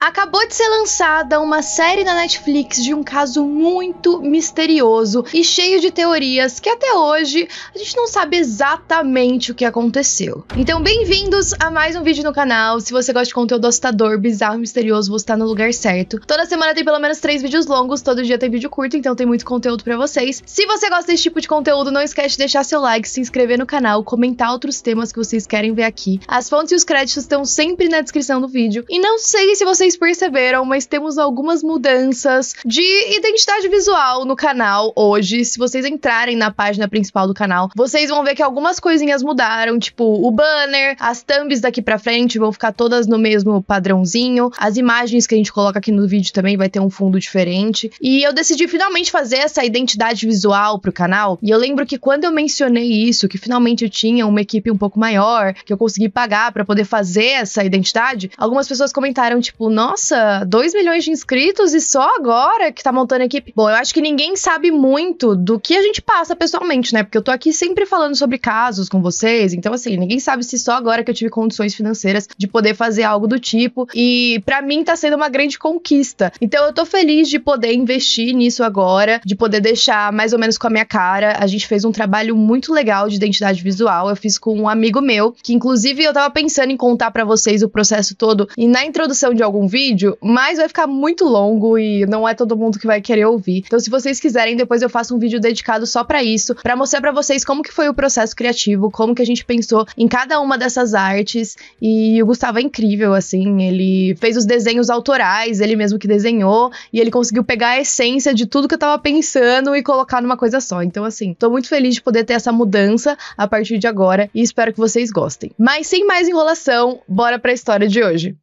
Acabou de ser lançada uma série na Netflix de um caso muito misterioso e cheio de teorias que até hoje a gente não sabe exatamente o que aconteceu. Então, bem-vindos a mais um vídeo no canal. Se você gosta de conteúdo assustador, bizarro, misterioso, você tá no lugar certo. Toda semana tem pelo menos 3 vídeos longos, todo dia tem vídeo curto, então tem muito conteúdo pra vocês. Se você gosta desse tipo de conteúdo, não esquece de deixar seu like, se inscrever no canal, comentar outros temas que vocês querem ver aqui. As fontes e os créditos estão sempre na descrição do vídeo. E não sei se vocês perceberam, mas temos algumas mudanças de identidade visual no canal hoje. Se vocês entrarem na página principal do canal, vocês vão ver que algumas coisinhas mudaram, tipo o banner, as thumbs daqui pra frente vão ficar todas no mesmo padrãozinho, as imagens que a gente coloca aqui no vídeo também vai ter um fundo diferente. E eu decidi finalmente fazer essa identidade visual pro canal, e eu lembro que quando eu mencionei isso, que finalmente eu tinha uma equipe um pouco maior, que eu consegui pagar pra poder fazer essa identidade, algumas pessoas comentaram, tipo, nossa, 2 milhões de inscritos e só agora que tá montando a equipe? Bom, eu acho que ninguém sabe muito do que a gente passa pessoalmente, né? Porque eu tô aqui sempre falando sobre casos com vocês, então assim, ninguém sabe se só agora que eu tive condições financeiras de poder fazer algo do tipo, e pra mim tá sendo uma grande conquista. Então eu tô feliz de poder investir nisso agora, de poder deixar mais ou menos com a minha cara. A gente fez um trabalho muito legal de identidade visual, eu fiz com um amigo meu, que inclusive eu tava pensando em contar pra vocês o processo todo e na introdução de algum vídeo, mas vai ficar muito longo e não é todo mundo que vai querer ouvir. Então se vocês quiserem, depois eu faço um vídeo dedicado só pra isso, pra mostrar pra vocês como que foi o processo criativo, como que a gente pensou em cada uma dessas artes. E o Gustavo é incrível, assim, ele fez os desenhos autorais, ele mesmo que desenhou, e ele conseguiu pegar a essência de tudo que eu tava pensando e colocar numa coisa só. Então assim, tô muito feliz de poder ter essa mudança a partir de agora e espero que vocês gostem. Mas sem mais enrolação, bora pra história de hoje.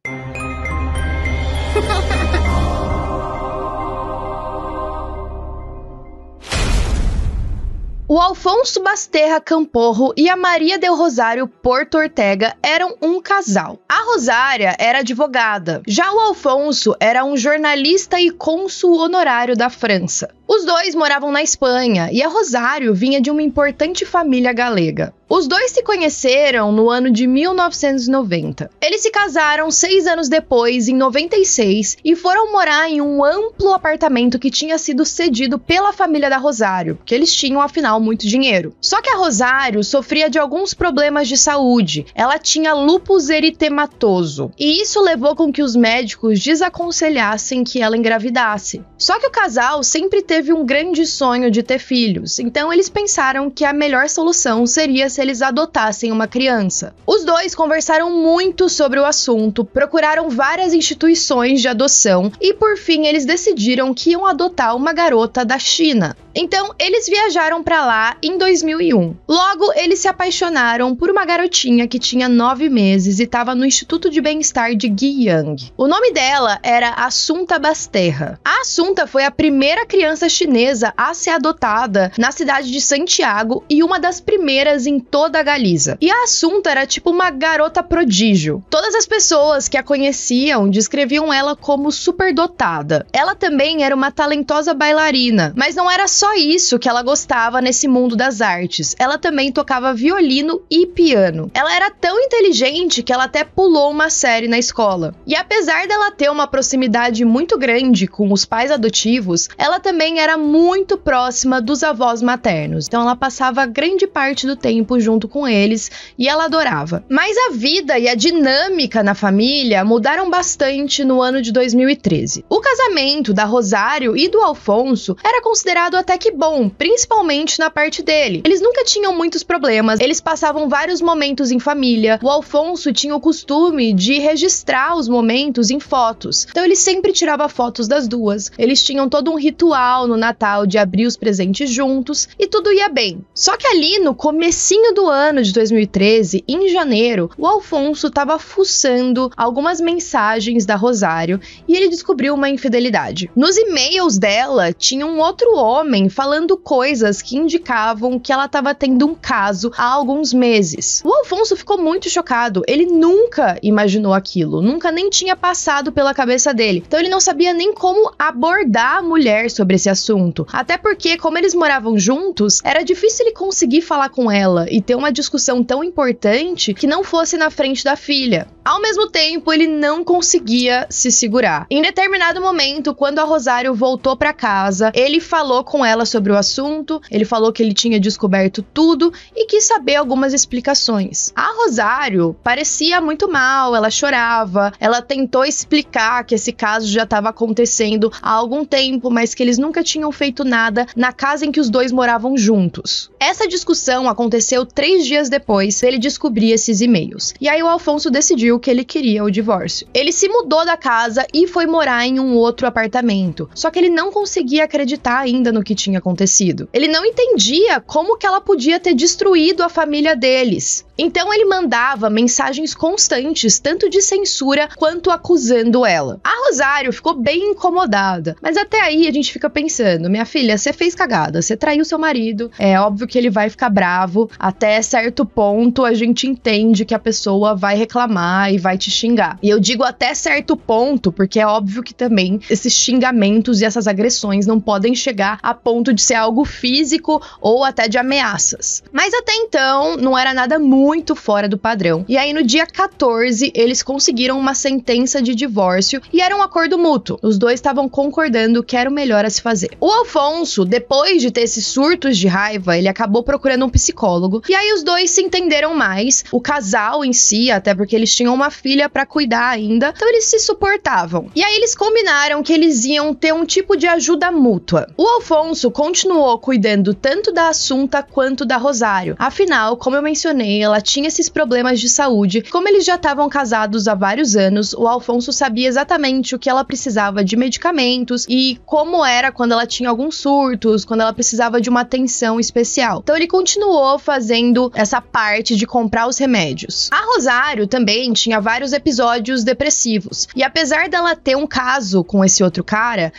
O Alfonso Basterra Camporro e a Maria del Rosário Porto Ortega eram um casal. A Rosária era advogada, já o Alfonso era um jornalista e cônsul honorário da França. Os dois moravam na Espanha e a Rosário vinha de uma importante família galega. Os dois se conheceram no ano de 1990. Eles se casaram 6 anos depois, em 96, e foram morar em um amplo apartamento que tinha sido cedido pela família da Rosário, porque eles tinham, afinal, muito dinheiro. Só que a Rosário sofria de alguns problemas de saúde. Ela tinha lúpus eritematoso, e isso levou com que os médicos desaconselhassem que ela engravidasse. Só que o casal sempre teve um grande sonho de ter filhos, então eles pensaram que a melhor solução seria se eles adotassem uma criança. Os dois conversaram muito sobre o assunto, procuraram várias instituições de adoção e, por fim, eles decidiram que iam adotar uma garota da China. Então, eles viajaram para lá em 2001. Logo, eles se apaixonaram por uma garotinha que tinha 9 meses e estava no Instituto de Bem-Estar de Guiyang. O nome dela era Assunta Basterra. A Assunta foi a primeira criança chinesa a ser adotada na cidade de Santiago e uma das primeiras em toda a Galiza. E a Assunta era tipo uma garota prodígio. Todas as pessoas que a conheciam descreviam ela como superdotada. Ela também era uma talentosa bailarina, mas não era só isso que ela gostava nesse mundo das artes. Ela também tocava violino e piano. Ela era tão inteligente que ela até pulou uma série na escola. E apesar dela ter uma proximidade muito grande com os pais adotivos, ela também era muito próxima dos avós maternos. Então ela passava grande parte do tempo junto com eles e ela adorava. Mas a vida e a dinâmica na família mudaram bastante no ano de 2013. O casamento da Rosário e do Alfonso era considerado até que bom, principalmente na parte dele. Eles nunca tinham muitos problemas, eles passavam vários momentos em família. O Alfonso tinha o costume de registrar os momentos em fotos, então ele sempre tirava fotos das duas. Eles tinham todo um ritual no Natal de abrir os presentes juntos e tudo ia bem. Só que ali no comecinho do ano de 2013, em janeiro, o Alfonso estava fuçando algumas mensagens da Rosário e ele descobriu uma infidelidade. Nos e-mails dela tinha um outro homem mãe falando coisas que indicavam que ela estava tendo um caso há alguns meses. O Alfonso ficou muito chocado, ele nunca imaginou aquilo, nunca nem tinha passado pela cabeça dele, então ele não sabia nem como abordar a mulher sobre esse assunto, até porque, como eles moravam juntos, era difícil ele conseguir falar com ela e ter uma discussão tão importante que não fosse na frente da filha. Ao mesmo tempo, ele não conseguia se segurar. Em determinado momento, quando a Rosário voltou para casa, ele falou com ela sobre o assunto, ele falou que ele tinha descoberto tudo e quis saber algumas explicações. A Rosário parecia muito mal, ela chorava, ela tentou explicar que esse caso já estava acontecendo há algum tempo, mas que eles nunca tinham feito nada na casa em que os dois moravam juntos. Essa discussão aconteceu 3 dias depois dele descobrir esses e-mails. E aí o Alfonso decidiu que ele queria o divórcio. Ele se mudou da casa e foi morar em um outro apartamento. Só que ele não conseguia acreditar ainda no que tinha acontecido. Ele não entendia como que ela podia ter destruído a família deles. Então ele mandava mensagens constantes, tanto de censura quanto acusando ela. A Rosário ficou bem incomodada, mas até aí a gente fica pensando, minha filha, você fez cagada, você traiu seu marido, é óbvio que ele vai ficar bravo, até certo ponto a gente entende que a pessoa vai reclamar e vai te xingar. E eu digo até certo ponto, porque é óbvio que também esses xingamentos e essas agressões não podem chegar a ponto de ser algo físico ou até de ameaças. Mas até então não era nada muito fora do padrão. E aí no dia 14 eles conseguiram uma sentença de divórcio e era um acordo mútuo. Os dois estavam concordando que era o melhor a se fazer. O Alfonso, depois de ter esses surtos de raiva, ele acabou procurando um psicólogo e aí os dois se entenderam mais. O casal em si, até porque eles tinham uma filha pra cuidar ainda, então eles se suportavam. E aí eles combinaram que eles iam ter um tipo de ajuda mútua. O Alfonso continuou cuidando tanto da Assunta quanto da Rosário. Afinal, como eu mencionei, ela tinha esses problemas de saúde. Como eles já estavam casados há vários anos, o Alfonso sabia exatamente o que ela precisava de medicamentos e como era quando ela tinha alguns surtos, quando ela precisava de uma atenção especial. Então ele continuou fazendo essa parte de comprar os remédios. A Rosário também tinha vários episódios depressivos. E apesar dela ter um caso com esse outro cara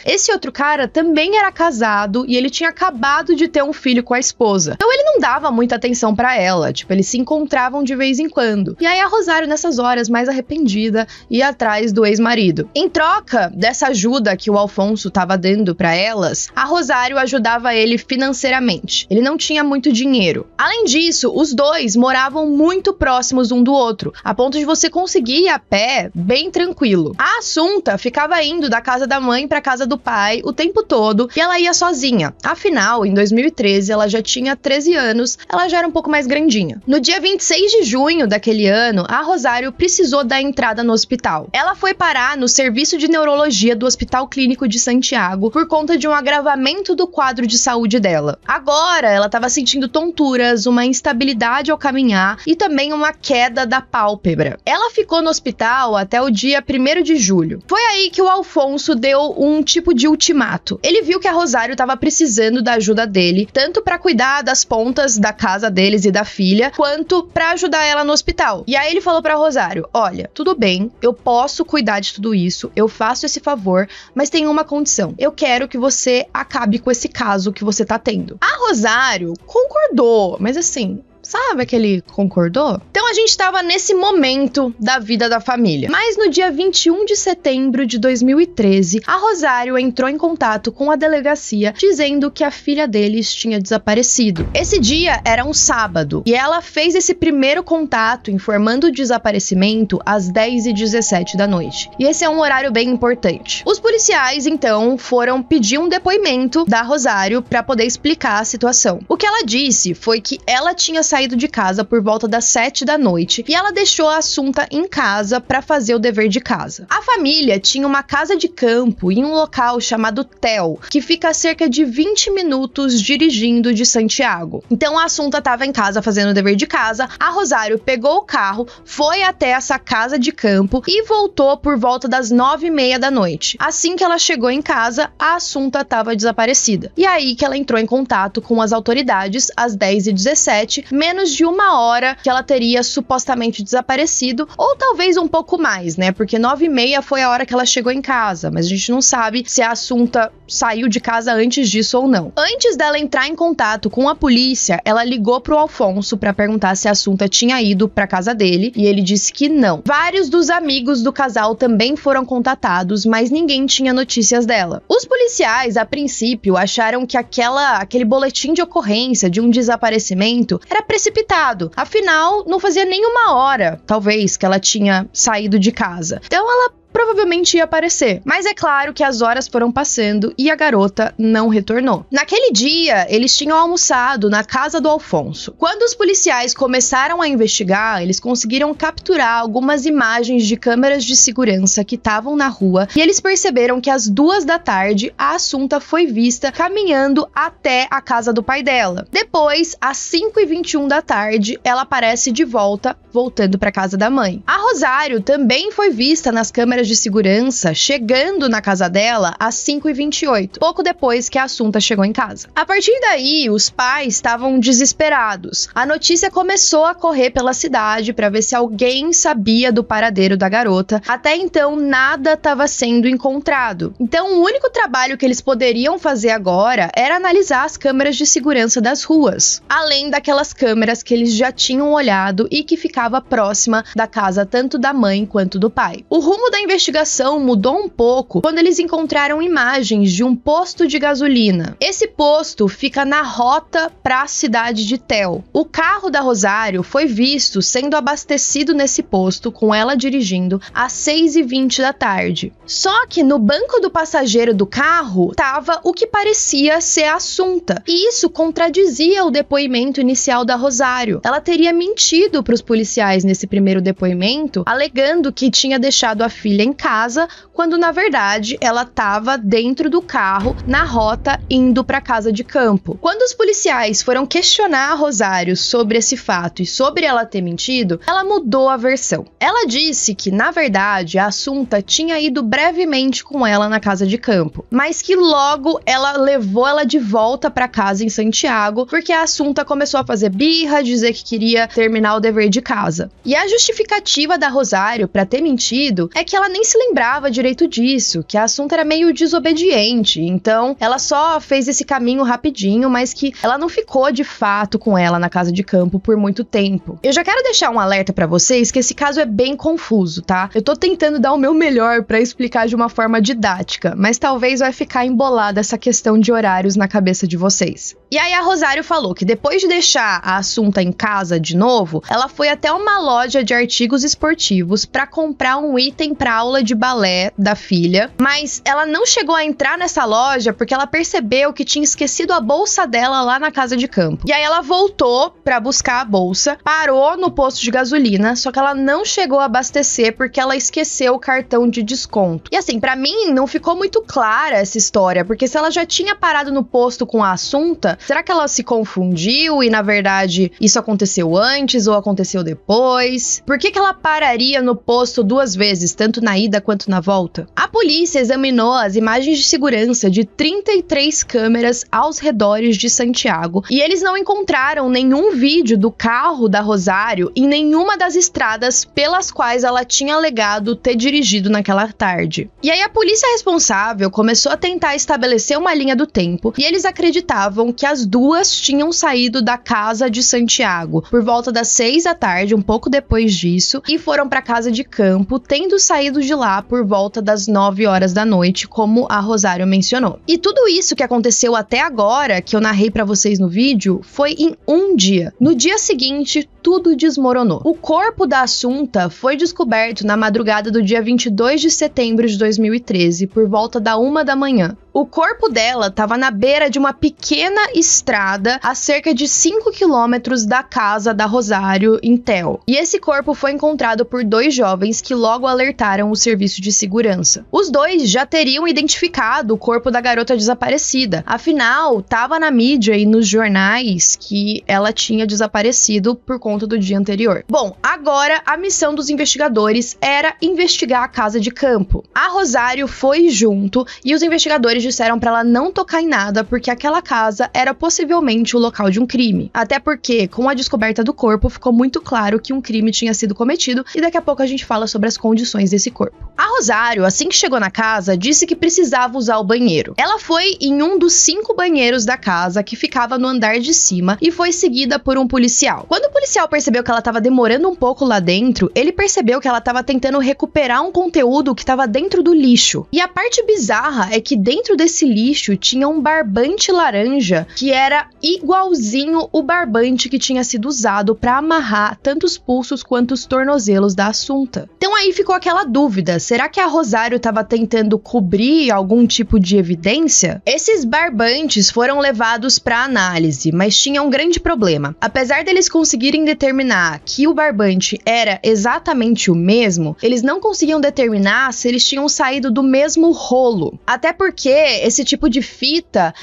também era casado e ele tinha acabado de ter um filho com a esposa. Então ele não dava muita atenção pra ela, tipo, eles se encontravam de vez em quando. E aí a Rosário, nessas horas, mais arrependida, ia atrás do ex-marido. Em troca dessa ajuda que o Alfonso tava dando pra elas, a Rosário ajudava ele financeiramente. Ele não tinha muito dinheiro. Além disso, os dois moravam muito próximos um do outro, a ponto de você conseguir ir a pé bem tranquilo. A Assunta ficava indo da casa da mãe pra casa do pai o tempo todo e ela ia sozinha. Afinal, em 2013, ela já tinha 13 anos, ela já era um pouco mais grandinha. No dia 26 de junho daquele ano, a Rosário precisou dar entrada no hospital. Ela foi parar no serviço de neurologia do Hospital Clínico de Santiago por conta de um agravamento do quadro de saúde dela. Agora, ela estava sentindo tonturas, uma instabilidade ao caminhar e também uma queda da pálpebra. Ela ficou no hospital até o dia 1º de julho. Foi aí que o Alfonso deu um tipo de ultimato. Ele viu que a Rosário estava precisando da ajuda dele, tanto para cuidar das pontas da casa deles e da filha, quanto para ajudar ela no hospital. E aí ele falou pra Rosário, olha, tudo bem, eu posso cuidar de tudo isso, eu faço esse favor, mas tem uma condição. Eu quero que você acabe com esse caso que você tá tendo. A Rosário concordou, mas assim... Sabe aquele concordou? Então a gente tava nesse momento da vida da família. Mas no dia 21 de setembro de 2013, a Rosário entrou em contato com a delegacia dizendo que a filha deles tinha desaparecido. Esse dia era um sábado e ela fez esse primeiro contato informando o desaparecimento às 10h17 da noite. E esse é um horário bem importante. Os policiais, então, foram pedir um depoimento da Rosário para poder explicar a situação. O que ela disse foi que ela tinha saído de casa por volta das 7 da noite e ela deixou a Assunta em casa para fazer o dever de casa. A família tinha uma casa de campo em um local chamado Tel, que fica a cerca de 20 minutos dirigindo de Santiago. Então a Assunta estava em casa fazendo o dever de casa, a Rosário pegou o carro, foi até essa casa de campo e voltou por volta das 9h30 da noite. Assim que ela chegou em casa, a Assunta estava desaparecida. E aí que ela entrou em contato com as autoridades às 10h17, menos de 1 hora que ela teria supostamente desaparecido, ou talvez um pouco mais, né? Porque 9h30 foi a hora que ela chegou em casa, mas a gente não sabe se a Assunta saiu de casa antes disso ou não. Antes dela entrar em contato com a polícia, ela ligou pro Alfonso para perguntar se a Assunta tinha ido pra casa dele, e ele disse que não. Vários dos amigos do casal também foram contatados, mas ninguém tinha notícias dela. Os policiais, a princípio, acharam que aquele boletim de ocorrência de um desaparecimento era precipitado. Afinal, não fazia nem 1 hora, talvez, que ela tinha saído de casa. Então ela provavelmente ia aparecer. Mas é claro que as horas foram passando e a garota não retornou. Naquele dia, eles tinham almoçado na casa do Alfonso. Quando os policiais começaram a investigar, eles conseguiram capturar algumas imagens de câmeras de segurança que estavam na rua e eles perceberam que às 2 da tarde a Assunta foi vista caminhando até a casa do pai dela. Depois, às 5h21 da tarde, ela aparece de volta, voltando para casa da mãe. A Rosário também foi vista nas câmeras de segurança chegando na casa dela às 5h28, pouco depois que a Assunta chegou em casa. A partir daí, os pais estavam desesperados. A notícia começou a correr pela cidade para ver se alguém sabia do paradeiro da garota. Até então, nada estava sendo encontrado. Então, o único trabalho que eles poderiam fazer agora era analisar as câmeras de segurança das ruas, além daquelas câmeras que eles já tinham olhado e que ficava próxima da casa tanto da mãe quanto do pai. O rumo da investigação mudou um pouco quando eles encontraram imagens de um posto de gasolina. Esse posto fica na rota para a cidade de Tel. O carro da Rosário foi visto sendo abastecido nesse posto, com ela dirigindo, às 6h20 da tarde. Só que no banco do passageiro do carro estava o que parecia ser a Assunta, e isso contradizia o depoimento inicial da Rosário. Ela teria mentido para os policiais nesse primeiro depoimento, alegando que tinha deixado a filha em casa, quando na verdade ela estava dentro do carro na rota indo para casa de campo. Quando os policiais foram questionar a Rosário sobre esse fato e sobre ela ter mentido, ela mudou a versão. Ela disse que na verdade a Assunta tinha ido brevemente com ela na casa de campo, mas que logo ela levou ela de volta para casa em Santiago, porque a Assunta começou a fazer birra, dizer que queria terminar o dever de casa. E a justificativa da Rosário para ter mentido é que ela nem se lembrava direito disso, que a Assunta era meio desobediente, então ela só fez esse caminho rapidinho, mas que ela não ficou de fato com ela na casa de campo por muito tempo. Eu já quero deixar um alerta pra vocês que esse caso é bem confuso, tá? Eu tô tentando dar o meu melhor pra explicar de uma forma didática, mas talvez vai ficar embolada essa questão de horários na cabeça de vocês. E aí a Rosário falou que depois de deixar a Assunta em casa de novo, ela foi até uma loja de artigos esportivos pra comprar um item pra aula de balé da filha, mas ela não chegou a entrar nessa loja porque ela percebeu que tinha esquecido a bolsa dela lá na casa de campo. E aí ela voltou pra buscar a bolsa, parou no posto de gasolina, só que ela não chegou a abastecer porque ela esqueceu o cartão de desconto. E assim, pra mim não ficou muito clara essa história, porque se ela já tinha parado no posto com a Assunta, será que ela se confundiu e na verdade isso aconteceu antes ou aconteceu depois? Por que ela pararia no posto 2 vezes, tanto na ida quanto na volta? A polícia examinou as imagens de segurança de 33 câmeras aos redores de Santiago e eles não encontraram nenhum vídeo do carro da Rosário em nenhuma das estradas pelas quais ela tinha alegado ter dirigido naquela tarde. E aí a polícia responsável começou a tentar estabelecer uma linha do tempo e eles acreditavam que as duas tinham saído da casa de Santiago por volta das 6 da tarde, um pouco depois disso, e foram para casa de campo, tendo saído de lá por volta das 9 horas da noite, como a Rosário mencionou. E tudo isso que aconteceu até agora, que eu narrei para vocês no vídeo, foi em um dia. No dia seguinte, tudo desmoronou. O corpo da Assunta foi descoberto na madrugada do dia 22 de setembro de 2013, por volta da 1 da manhã. O corpo dela estava na beira de uma pequena estrada a cerca de 5 quilômetros da casa da Rosário, em Tel. E esse corpo foi encontrado por 2 jovens que logo alertaram o serviço de segurança. Os 2 já teriam identificado o corpo da garota desaparecida. Afinal, estava na mídia e nos jornais que ela tinha desaparecido por conta do dia anterior. Bom, agora a missão dos investigadores era investigar a casa de campo. A Rosário foi junto e os investigadores disseram pra ela não tocar em nada, porque aquela casa era possivelmente o local de um crime. Até porque, com a descoberta do corpo, ficou muito claro que um crime tinha sido cometido, e daqui a pouco a gente fala sobre as condições desse corpo. A Rosário, assim que chegou na casa, disse que precisava usar o banheiro. Ela foi em um dos 5 banheiros da casa, que ficava no andar de cima, e foi seguida por um policial. Quando o policial percebeu que ela estava demorando um pouco lá dentro, ele percebeu que ela estava tentando recuperar um conteúdo que estava dentro do lixo. E a parte bizarra é que dentro desse lixo tinha um barbante laranja que era igualzinho o barbante que tinha sido usado para amarrar tanto os pulsos quanto os tornozelos da Assunta. Então aí ficou aquela dúvida, será que a Rosário estava tentando cobrir algum tipo de evidência? Esses barbantes foram levados para análise, mas tinha um grande problema. Apesar deles conseguirem determinar que o barbante era exatamente o mesmo, eles não conseguiam determinar se eles tinham saído do mesmo rolo. Até porque esse tipo de fita,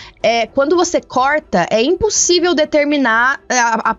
quando você corta, é impossível determinar,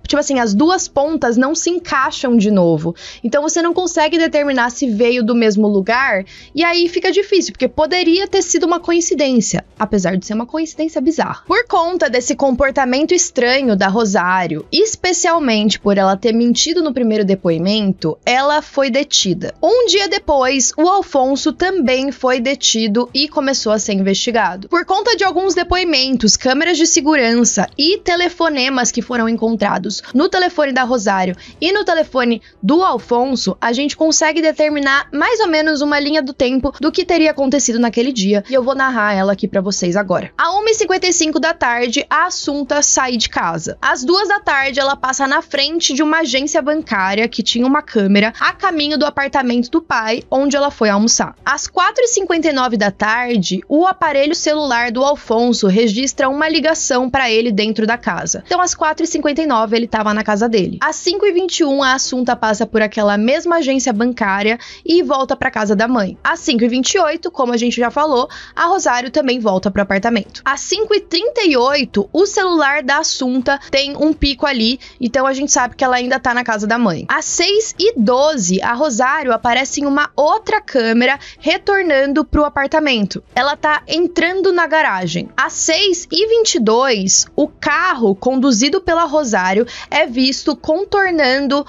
tipo assim, as duas pontas não se encaixam de novo. Então você não consegue determinar se veio do mesmo lugar, e aí fica difícil, porque poderia ter sido uma coincidência, apesar de ser uma coincidência bizarra. Por conta desse comportamento estranho da Rosário, especialmente por ela ter mentido no primeiro depoimento, ela foi detida. Um dia depois, o Alfonso também foi detido e começou a ser investigado. Por conta de alguns depoimentos, câmeras de segurança e telefonemas que foram encontrados no telefone da Rosário e no telefone do Alfonso, a gente consegue determinar mais ou menos uma linha do tempo do que teria acontecido naquele dia, e eu vou narrar ela aqui pra vocês agora. À 1h55 da tarde, a Assunta sai de casa. Às 2 da tarde, ela passa na frente de uma agência bancária que tinha uma câmera a caminho do apartamento do pai, onde ela foi almoçar. Às 4h59 da tarde, o aparelho celular do Alfonso registra uma ligação para ele dentro da casa. Então, às 4h59, ele estava na casa dele. Às 5h21, a Assunta passa por aquela mesma agência bancária e volta para casa da mãe. Às 5h28, como a gente já falou, a Rosário também volta para o apartamento. Às 5h38, o celular da Assunta tem um pico ali, então a gente sabe que ela ainda tá na casa da mãe. Às 6h12, a Rosário aparece em uma outra câmera retornando pro apartamento. Ela tá entrando na garagem. Às 6h22, o carro conduzido pela Rosário é visto contornando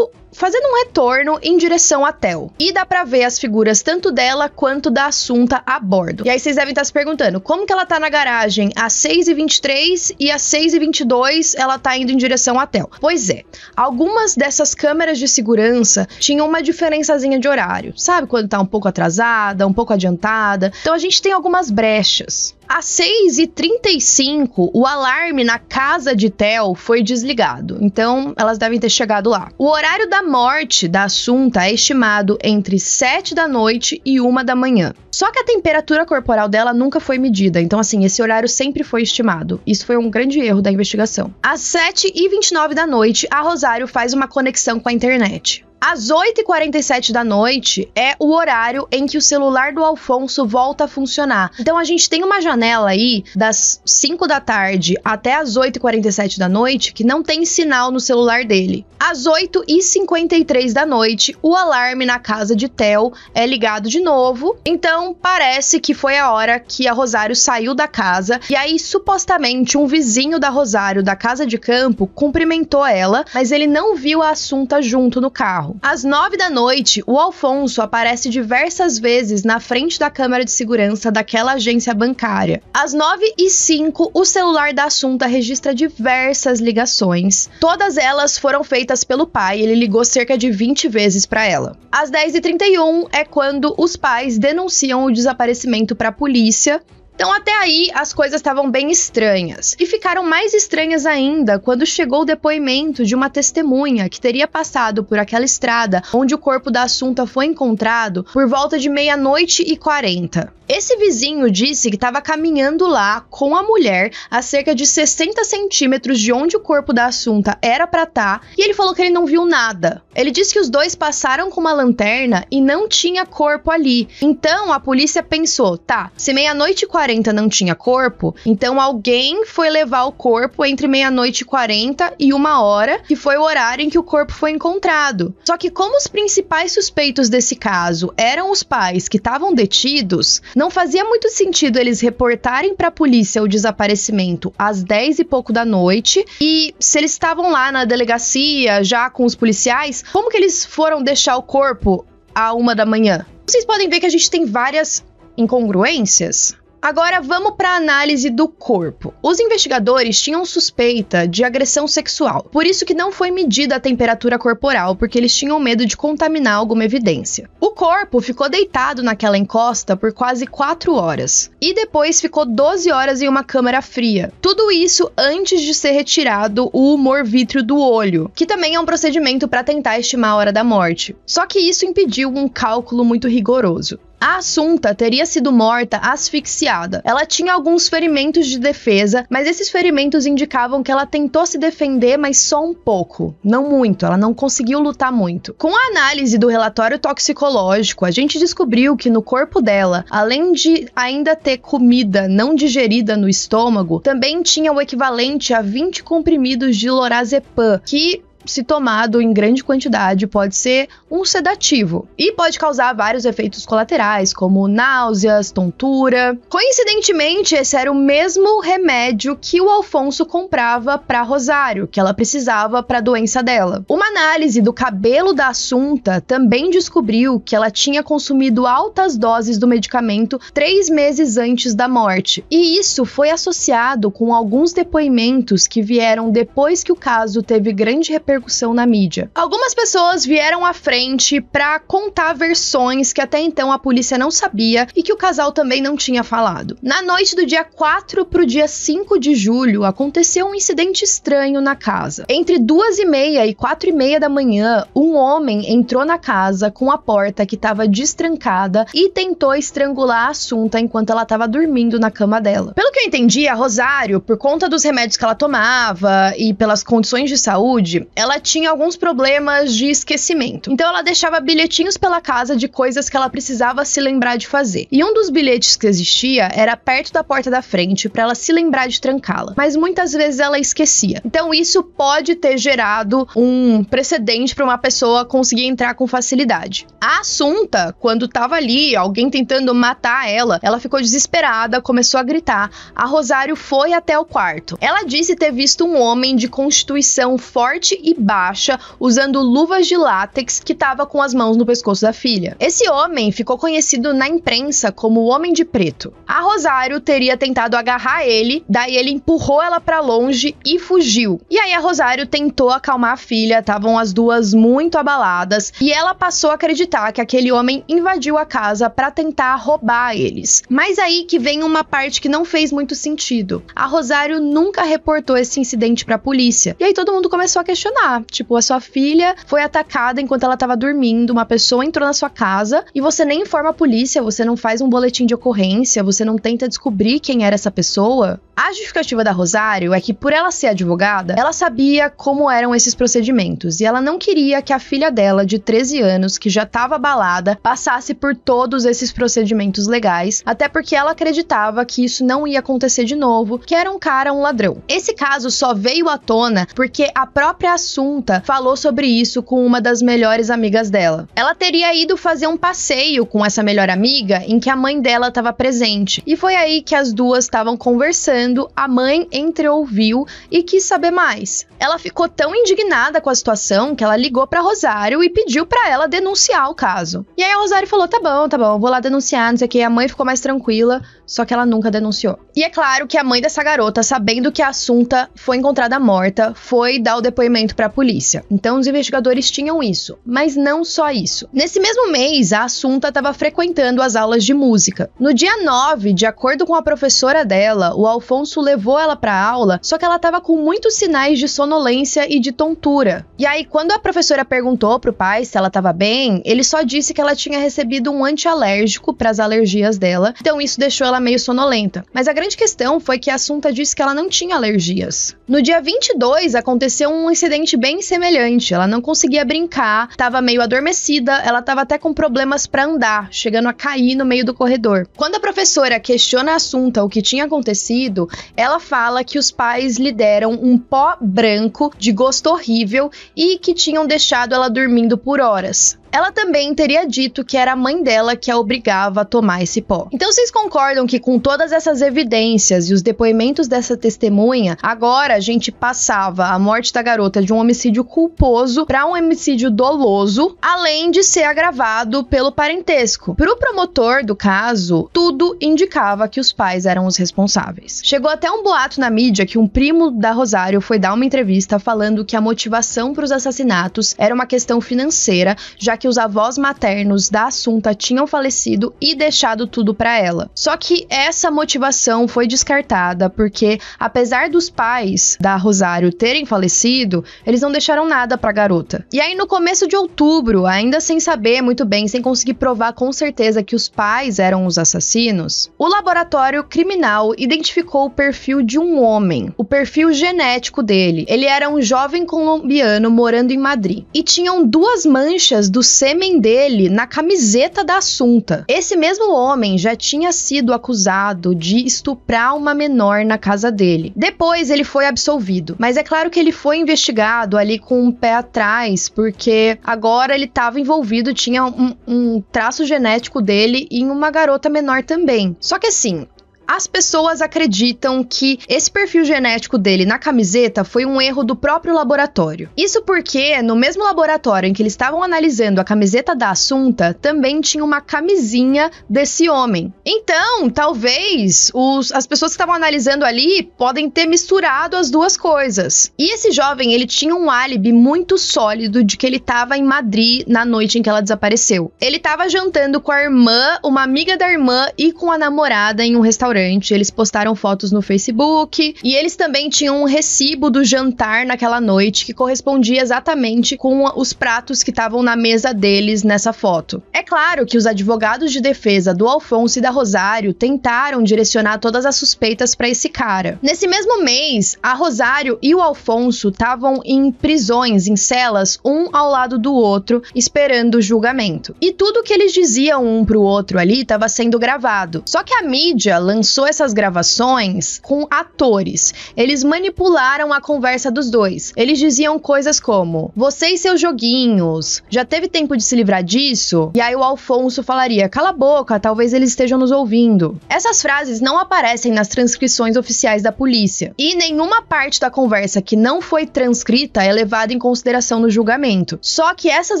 fazendo um retorno em direção à Theo. E dá pra ver as figuras tanto dela quanto da Assunta a bordo. E aí vocês devem estar se perguntando, como que ela tá na garagem às 6h23 e às 6h22 ela tá indo em direção à Theo? Pois é, algumas dessas câmeras de segurança tinham uma diferençazinha de horário. Sabe quando tá um pouco atrasada, um pouco adiantada? Então a gente tem algumas brechas. Às 6h35, o alarme na casa de Theo foi desligado, então elas devem ter chegado lá. O horário da morte da Assunta é estimado entre 7 da noite e 1 da manhã. Só que a temperatura corporal dela nunca foi medida, então assim, esse horário sempre foi estimado. Isso foi um grande erro da investigação. Às 7h29 da noite, a Rosário faz uma conexão com a internet. Às 8h47 da noite é o horário em que o celular do Alfonso volta a funcionar. Então a gente tem uma janela aí das 5 da tarde até as 8h47 da noite que não tem sinal no celular dele. Às 8h53 da noite, o alarme na casa de Theo é ligado de novo. Então parece que foi a hora que a Rosário saiu da casa. E aí supostamente um vizinho da Rosário da casa de campo cumprimentou ela, mas ele não viu a Assunta junto no carro. Às 9 da noite, o Alfonso aparece diversas vezes na frente da câmera de segurança daquela agência bancária. Às 9h05, o celular da Assunta registra diversas ligações. Todas elas foram feitas pelo pai, ele ligou cerca de 20 vezes para ela. Às 10h31 é quando os pais denunciam o desaparecimento para a polícia. Então até aí as coisas estavam bem estranhas. E ficaram mais estranhas ainda quando chegou o depoimento de uma testemunha que teria passado por aquela estrada onde o corpo da Assunta foi encontrado por volta de 00h40. Esse vizinho disse que estava caminhando lá com a mulher a cerca de 60 centímetros de onde o corpo da Assunta era para estar, e ele falou que ele não viu nada. Ele disse que os dois passaram com uma lanterna e não tinha corpo ali. Então a polícia pensou, tá, se 00h40 meia-noite e 40 não tinha corpo, então alguém foi levar o corpo entre meia-noite e 40 e 1h, que foi o horário em que o corpo foi encontrado. Só que como os principais suspeitos desse caso eram os pais que estavam detidos, não fazia muito sentido eles reportarem para a polícia o desaparecimento às 10 e pouco da noite, e se eles estavam lá na delegacia já com os policiais, como que eles foram deixar o corpo à 1 da manhã? Vocês podem ver que a gente tem várias incongruências. Agora vamos para a análise do corpo. Os investigadores tinham suspeita de agressão sexual, por isso que não foi medida a temperatura corporal, porque eles tinham medo de contaminar alguma evidência. O corpo ficou deitado naquela encosta por quase 4 horas, e depois ficou 12 horas em uma câmara fria. Tudo isso antes de ser retirado o humor vítreo do olho, que também é um procedimento para tentar estimar a hora da morte. Só que isso impediu um cálculo muito rigoroso. A Assunta teria sido morta asfixiada. Ela tinha alguns ferimentos de defesa, mas esses ferimentos indicavam que ela tentou se defender, mas só um pouco. Não muito, ela não conseguiu lutar muito. Com a análise do relatório toxicológico, a gente descobriu que no corpo dela, além de ainda ter comida não digerida no estômago, também tinha o equivalente a 20 comprimidos de lorazepam, que, se tomado em grande quantidade, pode ser um sedativo e pode causar vários efeitos colaterais, como náuseas, tontura. Coincidentemente, esse era o mesmo remédio que o Alfonso comprava para Rosário, que ela precisava para a doença dela. Uma análise do cabelo da Assunta também descobriu que ela tinha consumido altas doses do medicamento 3 meses antes da morte, e isso foi associado com alguns depoimentos que vieram depois que o caso teve grande repercussão na mídia. Algumas pessoas vieram à frente para contar versões que até então a polícia não sabia e que o casal também não tinha falado. Na noite do dia 4 para o dia 5 de julho, aconteceu um incidente estranho na casa. Entre 2h30 e 4h30 da manhã, um homem entrou na casa com a porta que estava destrancada e tentou estrangular a Assunta enquanto ela estava dormindo na cama dela. Pelo que eu entendi, a Rosário, por conta dos remédios que ela tomava e pelas condições de saúde, ela tinha alguns problemas de esquecimento. Então ela deixava bilhetinhos pela casa de coisas que ela precisava se lembrar de fazer. E um dos bilhetes que existia era perto da porta da frente para ela se lembrar de trancá-la. Mas muitas vezes ela esquecia. Então isso pode ter gerado um precedente para uma pessoa conseguir entrar com facilidade. A Assunta, quando tava ali, alguém tentando matar ela, ela ficou desesperada, começou a gritar. A Rosário foi até o quarto. Ela disse ter visto um homem de constituição forte e baixa, usando luvas de látex, que estava com as mãos no pescoço da filha. Esse homem ficou conhecido na imprensa como o Homem de Preto. A Rosário teria tentado agarrar ele, daí ele empurrou ela para longe e fugiu. E aí a Rosário tentou acalmar a filha, estavam as duas muito abaladas, e ela passou a acreditar que aquele homem invadiu a casa para tentar roubar eles. Mas aí que vem uma parte que não fez muito sentido. A Rosário nunca reportou esse incidente para a polícia. E aí todo mundo começou a questionar. Tipo, a sua filha foi atacada enquanto ela estava dormindo, uma pessoa entrou na sua casa e você nem informa a polícia, você não faz um boletim de ocorrência, você não tenta descobrir quem era essa pessoa. A justificativa da Rosário é que, por ela ser advogada, ela sabia como eram esses procedimentos e ela não queria que a filha dela, de 13 anos, que já estava abalada, passasse por todos esses procedimentos legais, até porque ela acreditava que isso não ia acontecer de novo, que era um cara, um ladrão. Esse caso só veio à tona porque a própria Assunta falou sobre isso com uma das melhores amigas dela. Ela teria ido fazer um passeio com essa melhor amiga em que a mãe dela estava presente, e foi aí que as duas estavam conversando, a mãe entreouviu e quis saber mais. Ela ficou tão indignada com a situação que ela ligou para Rosário e pediu para ela denunciar o caso. E aí a Rosário falou, tá bom, vou lá denunciar, não sei o que. A mãe ficou mais tranquila, só que ela nunca denunciou. E é claro que a mãe dessa garota, sabendo que a Assunta foi encontrada morta, foi dar o depoimento para a polícia. Então os investigadores tinham isso, mas não só isso. Nesse mesmo mês, a Assunta estava frequentando as aulas de música. No dia 9, de acordo com a professora dela, o Alfonso levou ela para a aula, só que ela estava com muitos sinais de sonolência e de tontura. E aí, quando a professora perguntou pro pai se ela estava bem, ele só disse que ela tinha recebido um antialérgico para as alergias dela, então isso deixou ela meio sonolenta. Mas a grande questão foi que a Assunta disse que ela não tinha alergias. No dia 22, aconteceu um incidente incidente bem semelhante. Ela não conseguia brincar, estava meio adormecida, ela estava até com problemas para andar, chegando a cair no meio do corredor. Quando a professora questiona a Assunta o que tinha acontecido, ela fala que os pais lhe deram um pó branco de gosto horrível e que tinham deixado ela dormindo por horas. Ela também teria dito que era a mãe dela que a obrigava a tomar esse pó. Então vocês concordam que com todas essas evidências e os depoimentos dessa testemunha, agora a gente passava a morte da garota de um homicídio culposo para um homicídio doloso, além de ser agravado pelo parentesco. Para o promotor do caso, tudo indicava que os pais eram os responsáveis. Chegou até um boato na mídia que um primo da Rosário foi dar uma entrevista falando que a motivação para os assassinatos era uma questão financeira, já que os avós maternos da Assunta tinham falecido e deixado tudo para ela. Só que essa motivação foi descartada porque, apesar dos pais da Rosário terem falecido, eles não deixaram nada para a garota. E aí, no começo de outubro, ainda sem saber muito bem, sem conseguir provar com certeza que os pais eram os assassinos, o laboratório criminal identificou o perfil de um homem, o perfil genético dele. Ele era um jovem colombiano morando em Madrid e tinham 2 manchas do sêmen dele na camiseta da Assunta. Esse mesmo homem já tinha sido acusado de estuprar uma menor na casa dele. Depois ele foi absolvido, mas é claro que ele foi investigado ali com um pé atrás, porque agora ele estava envolvido, tinha um traço genético dele em uma garota menor também. Só que assim, as pessoas acreditam que esse perfil genético dele na camiseta foi um erro do próprio laboratório. Isso porque, no mesmo laboratório em que eles estavam analisando a camiseta da Assunta, também tinha uma camisinha desse homem. Então, talvez, as pessoas que estavam analisando ali podem ter misturado as duas coisas. E esse jovem, ele tinha um álibi muito sólido de que ele estava em Madrid na noite em que ela desapareceu. Ele estava jantando com a irmã, uma amiga da irmã e com a namorada em um restaurante. Eles postaram fotos no Facebook e eles também tinham um recibo do jantar naquela noite que correspondia exatamente com os pratos que estavam na mesa deles nessa foto. É claro que os advogados de defesa do Alfonso e da Rosário tentaram direcionar todas as suspeitas para esse cara. Nesse mesmo mês, a Rosário e o Alfonso estavam em prisões, em celas, um ao lado do outro, esperando o julgamento. E tudo que eles diziam um pro outro ali estava sendo gravado. Só que a mídia lançou essas gravações com atores. Eles manipularam a conversa dos dois. Eles diziam coisas como: você e seus joguinhos, já teve tempo de se livrar disso? E aí o Alfonso falaria: cala a boca, talvez eles estejam nos ouvindo. Essas frases não aparecem nas transcrições oficiais da polícia. E nenhuma parte da conversa que não foi transcrita é levada em consideração no julgamento. Só que essas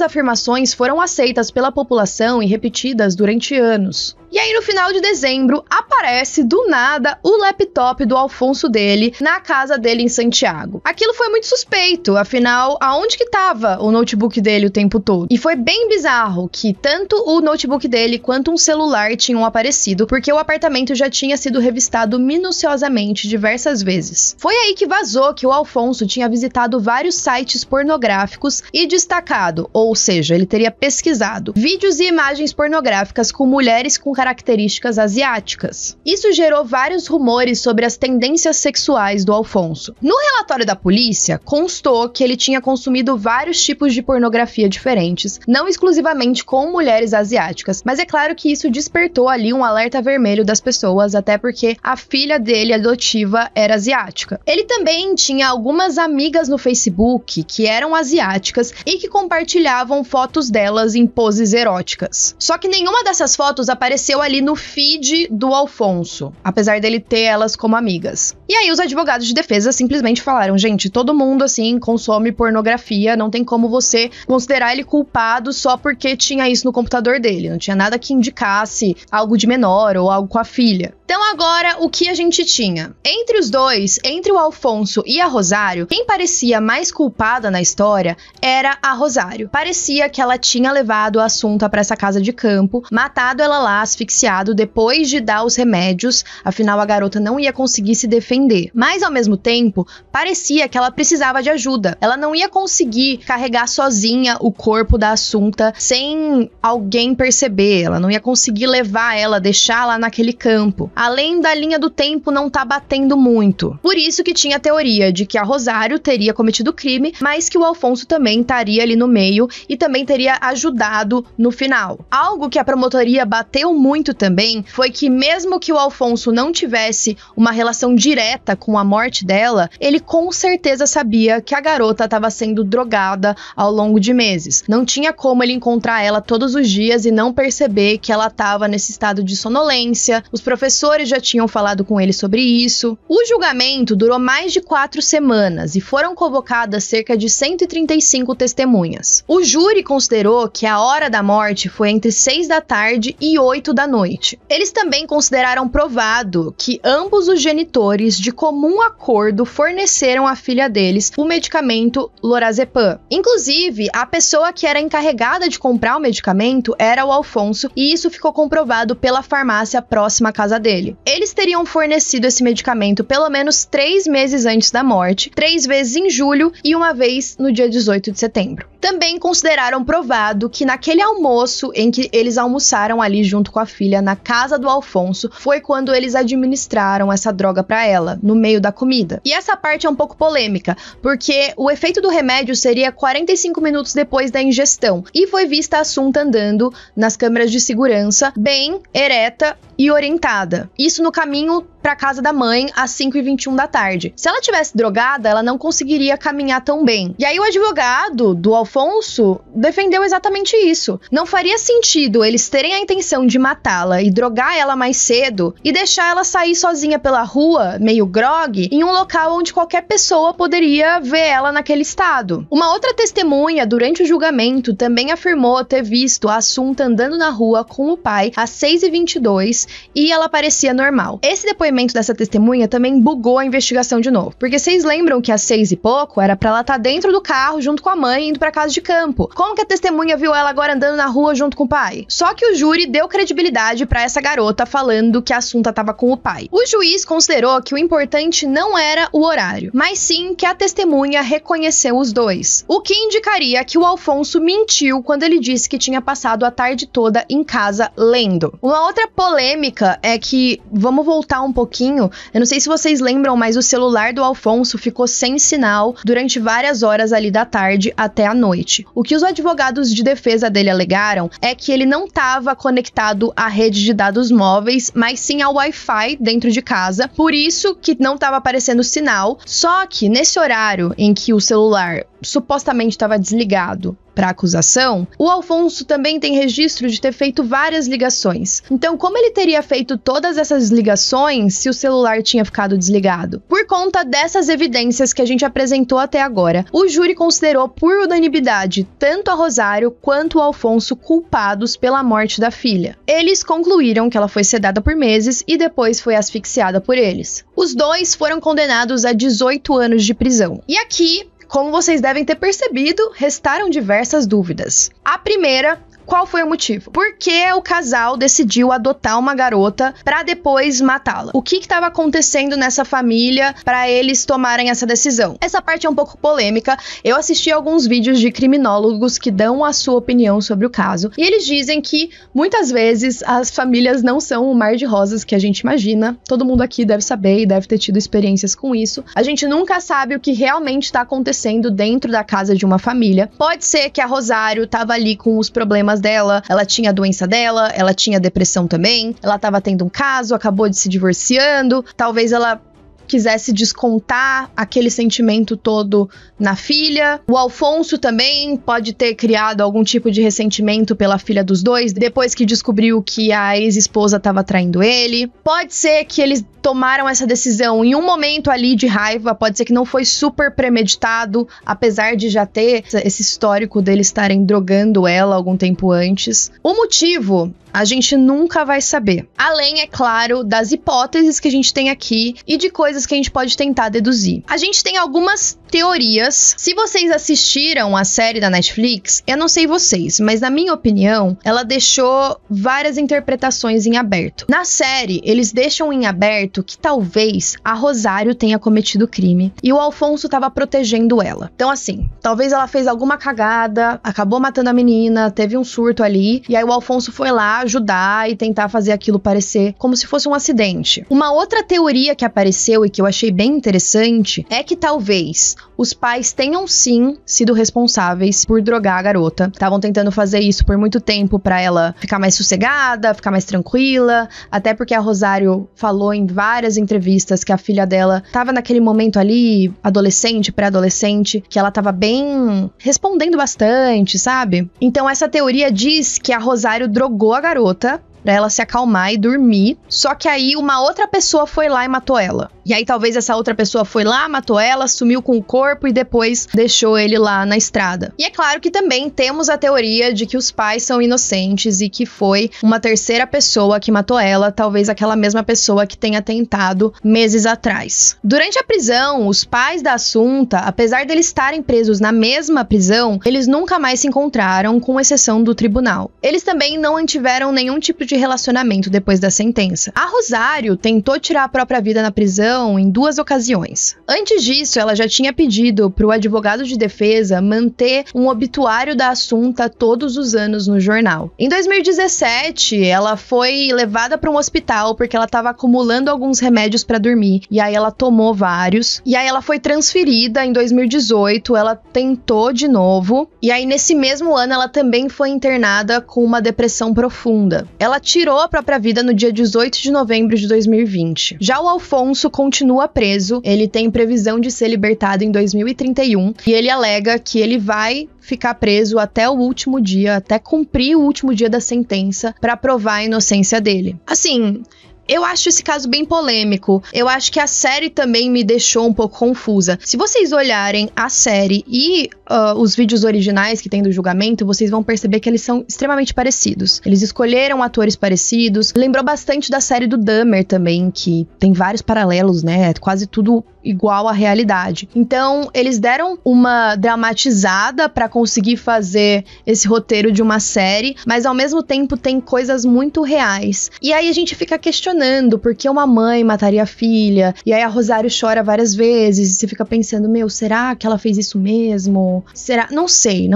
afirmações foram aceitas pela população e repetidas durante anos. E aí, no final de dezembro, aparece do nada o laptop do Alfonso dele na casa dele em Santiago. Aquilo foi muito suspeito, afinal, aonde que tava o notebook dele o tempo todo? E foi bem bizarro que tanto o notebook dele quanto um celular tinham aparecido, porque o apartamento já tinha sido revistado minuciosamente diversas vezes. Foi aí que vazou que o Alfonso tinha visitado vários sites pornográficos e destacado, ou seja, ele teria pesquisado, vídeos e imagens pornográficas com mulheres com características asiáticas. Isso gerou vários rumores sobre as tendências sexuais do Alfonso. No relatório da polícia, constou que ele tinha consumido vários tipos de pornografia diferentes, não exclusivamente com mulheres asiáticas, mas é claro que isso despertou ali um alerta vermelho das pessoas, até porque a filha dele adotiva era asiática. Ele também tinha algumas amigas no Facebook que eram asiáticas e que compartilhavam fotos delas em poses eróticas. Só que nenhuma dessas fotos apareceu ali no feed do Alfonso, apesar dele ter elas como amigas. E aí os advogados de defesa simplesmente falaram: gente, todo mundo assim consome pornografia, não tem como você considerar ele culpado só porque tinha isso no computador dele, não tinha nada que indicasse algo de menor ou algo com a filha. Então agora, o que a gente tinha? Entre os dois, entre o Alfonso e a Rosário, quem parecia mais culpada na história era a Rosário. Parecia que ela tinha levado a Assunta para essa casa de campo, matado ela lá, asfixiado, depois de dar os remédios, afinal a garota não ia conseguir se defender. Mas ao mesmo tempo, parecia que ela precisava de ajuda. Ela não ia conseguir carregar sozinha o corpo da Assunta sem alguém perceber, ela não ia conseguir levar ela, deixar lá naquele campo. além da linha do tempo não tá batendo muito. Por isso que tinha a teoria de que a Rosário teria cometido o crime, mas que o Alfonso também estaria ali no meio e também teria ajudado no final. Algo que a promotoria bateu muito também foi que mesmo que o Alfonso não tivesse uma relação direta com a morte dela, ele com certeza sabia que a garota estava sendo drogada ao longo de meses. Não tinha como ele encontrar ela todos os dias e não perceber que ela estava nesse estado de sonolência. Os professores já tinham falado com ele sobre isso. O julgamento durou mais de 4 semanas e foram convocadas cerca de 135 testemunhas. O júri considerou que a hora da morte foi entre 6 da tarde e 8 da noite. Eles também consideraram provado que ambos os genitores, de comum acordo, forneceram à filha deles o medicamento lorazepam. Inclusive, a pessoa que era encarregada de comprar o medicamento era o Alfonso, e isso ficou comprovado pela farmácia próxima à casa dele. Eles teriam fornecido esse medicamento pelo menos 3 meses antes da morte, 3 vezes em julho e uma vez no dia 18 de setembro. Também consideraram provado que naquele almoço em que eles almoçaram ali junto com a filha na casa do Alfonso, foi quando eles administraram essa droga para ela, no meio da comida. E essa parte é um pouco polêmica, porque o efeito do remédio seria 45 minutos depois da ingestão, e foi vista a Assunta andando nas câmeras de segurança, bem ereta e orientada. Isso no caminho para casa da mãe às 5h21 da tarde. Se ela tivesse drogada, ela não conseguiria caminhar tão bem. E aí o advogado do Alfonso defendeu exatamente isso. Não faria sentido eles terem a intenção de matá-la e drogar ela mais cedo e deixar ela sair sozinha pela rua, meio grogue, em um local onde qualquer pessoa poderia ver ela naquele estado. Uma outra testemunha durante o julgamento também afirmou ter visto a Assunta andando na rua com o pai às 6h22 e ela parecia normal. Esse depoimento dessa testemunha também bugou a investigação de novo, porque vocês lembram que às 6 e pouco era pra ela estar dentro do carro junto com a mãe indo pra casa de campo. Como que a testemunha viu ela agora andando na rua junto com o pai? Só que o júri deu credibilidade pra essa garota falando que a Assunta tava com o pai. O juiz considerou que o importante não era o horário, mas sim que a testemunha reconheceu os dois, o que indicaria que o Alfonso mentiu quando ele disse que tinha passado a tarde toda em casa lendo. Uma outra polêmica é que, vamos voltar um pouquinho, eu não sei se vocês lembram, mas o celular do Alfonso ficou sem sinal durante várias horas ali da tarde até a noite. O que os advogados de defesa dele alegaram é que ele não estava conectado à rede de dados móveis, mas sim ao Wi-Fi dentro de casa, por isso que não estava aparecendo sinal. Só que nesse horário em que o celular supostamente estava desligado para acusação, o Alfonso também tem registro de ter feito várias ligações. Então, como ele teria feito todas essas ligações se o celular tinha ficado desligado? Por conta dessas evidências que a gente apresentou até agora, o júri considerou por unanimidade tanto a Rosário quanto o Alfonso culpados pela morte da filha. Eles concluíram que ela foi sedada por meses e depois foi asfixiada por eles. Os dois foram condenados a 18 anos de prisão. E aqui, como vocês devem ter percebido, restaram diversas dúvidas. A primeira, qual foi o motivo? Por que o casal decidiu adotar uma garota para depois matá-la? O que estava acontecendo nessa família para eles tomarem essa decisão? Essa parte é um pouco polêmica. Eu assisti alguns vídeos de criminólogos que dão a sua opinião sobre o caso, e eles dizem que muitas vezes as famílias não são o mar de rosas que a gente imagina. Todo mundo aqui deve saber e deve ter tido experiências com isso. A gente nunca sabe o que realmente está acontecendo dentro da casa de uma família. Pode ser que a Rosário estava ali com os problemas dela, ela tinha a doença dela, ela tinha depressão também, ela estava tendo um caso, acabou de se divorciando, talvez ela quisesse descontar aquele sentimento todo na filha. O Alfonso também pode ter criado algum tipo de ressentimento pela filha dos dois, depois que descobriu que a ex-esposa estava traindo ele. Pode ser que eles tomaram essa decisão em um momento ali de raiva, pode ser que não foi super premeditado, apesar de já ter esse histórico deles estarem drogando ela algum tempo antes. O motivo a gente nunca vai saber. Além, é claro, das hipóteses que a gente tem aqui e de coisas que a gente pode tentar deduzir. A gente tem algumas teorias. Se vocês assistiram a série da Netflix, eu não sei vocês, mas na minha opinião, ela deixou várias interpretações em aberto. Na série, eles deixam em aberto que talvez a Rosário tenha cometido crime e o Alfonso estava protegendo ela. Então, assim, talvez ela fez alguma cagada, acabou matando a menina, teve um surto ali, e aí o Alfonso foi lá ajudar e tentar fazer aquilo parecer como se fosse um acidente. Uma outra teoria que apareceu e que eu achei bem interessante é que talvez os pais tenham sim sido responsáveis por drogar a garota. Estavam tentando fazer isso por muito tempo pra ela ficar mais sossegada, ficar mais tranquila, até porque a Rosário falou em várias entrevistas que a filha dela tava naquele momento ali, adolescente, pré-adolescente, que ela tava bem respondendo bastante, sabe? Então essa teoria diz que a Rosário drogou a garota pra ela se acalmar e dormir, só que aí uma outra pessoa foi lá e matou ela. E aí talvez essa outra pessoa foi lá, matou ela, sumiu com o corpo e depois deixou ele lá na estrada. E é claro que também temos a teoria de que os pais são inocentes e que foi uma terceira pessoa que matou ela, talvez aquela mesma pessoa que tenha tentado meses atrás. Durante a prisão, os pais da Assunta, apesar deles estarem presos na mesma prisão, eles nunca mais se encontraram, com exceção do tribunal. Eles também não mantiveram nenhum tipo de relacionamento depois da sentença. A Rosário tentou tirar a própria vida na prisão em 2 ocasiões. Antes disso, ela já tinha pedido para o advogado de defesa manter um obituário da Assunta todos os anos no jornal. Em 2017, ela foi levada para um hospital porque ela estava acumulando alguns remédios para dormir, e aí ela tomou vários, e aí ela foi transferida em 2018, ela tentou de novo, e aí nesse mesmo ano ela também foi internada com uma depressão profunda. Ela tirou a própria vida no dia 18 de novembro de 2020. Já o Alfonso continua preso, ele tem previsão de ser libertado em 2031 e ele alega que ele vai ficar preso até o último dia, até cumprir o último dia da sentença para provar a inocência dele. Assim, eu acho esse caso bem polêmico. Eu acho que a série também me deixou um pouco confusa. Se vocês olharem a série e os vídeos originais que tem do julgamento, vocês vão perceber que eles são extremamente parecidos. Eles escolheram atores parecidos. Lembrou bastante da série do Dahmer também, que tem vários paralelos, né? Quase tudo igual à realidade. Então, eles deram uma dramatizada pra conseguir fazer esse roteiro de uma série, mas ao mesmo tempo tem coisas muito reais. E aí a gente fica questionando por que uma mãe mataria a filha, e aí a Rosário chora várias vezes, e você fica pensando, meu, será que ela fez isso mesmo? Será? Não sei.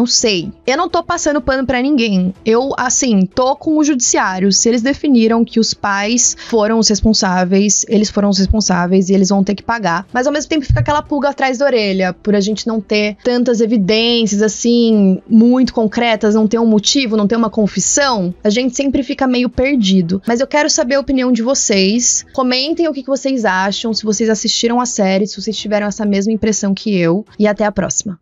Eu não tô passando pano pra ninguém. Eu, assim, tô com o judiciário. Se eles definiram que os pais foram os responsáveis, eles foram os responsáveis e eles vão ter que pagar. Mas ao mesmo tempo fica aquela pulga atrás da orelha, por a gente não ter tantas evidências, assim, muito concretas, não ter um motivo, não ter uma confissão, a gente sempre fica meio perdido. Mas eu quero saber a opinião de vocês. Comentem o que vocês acham, se vocês assistiram a série, se vocês tiveram essa mesma impressão que eu. E até a próxima.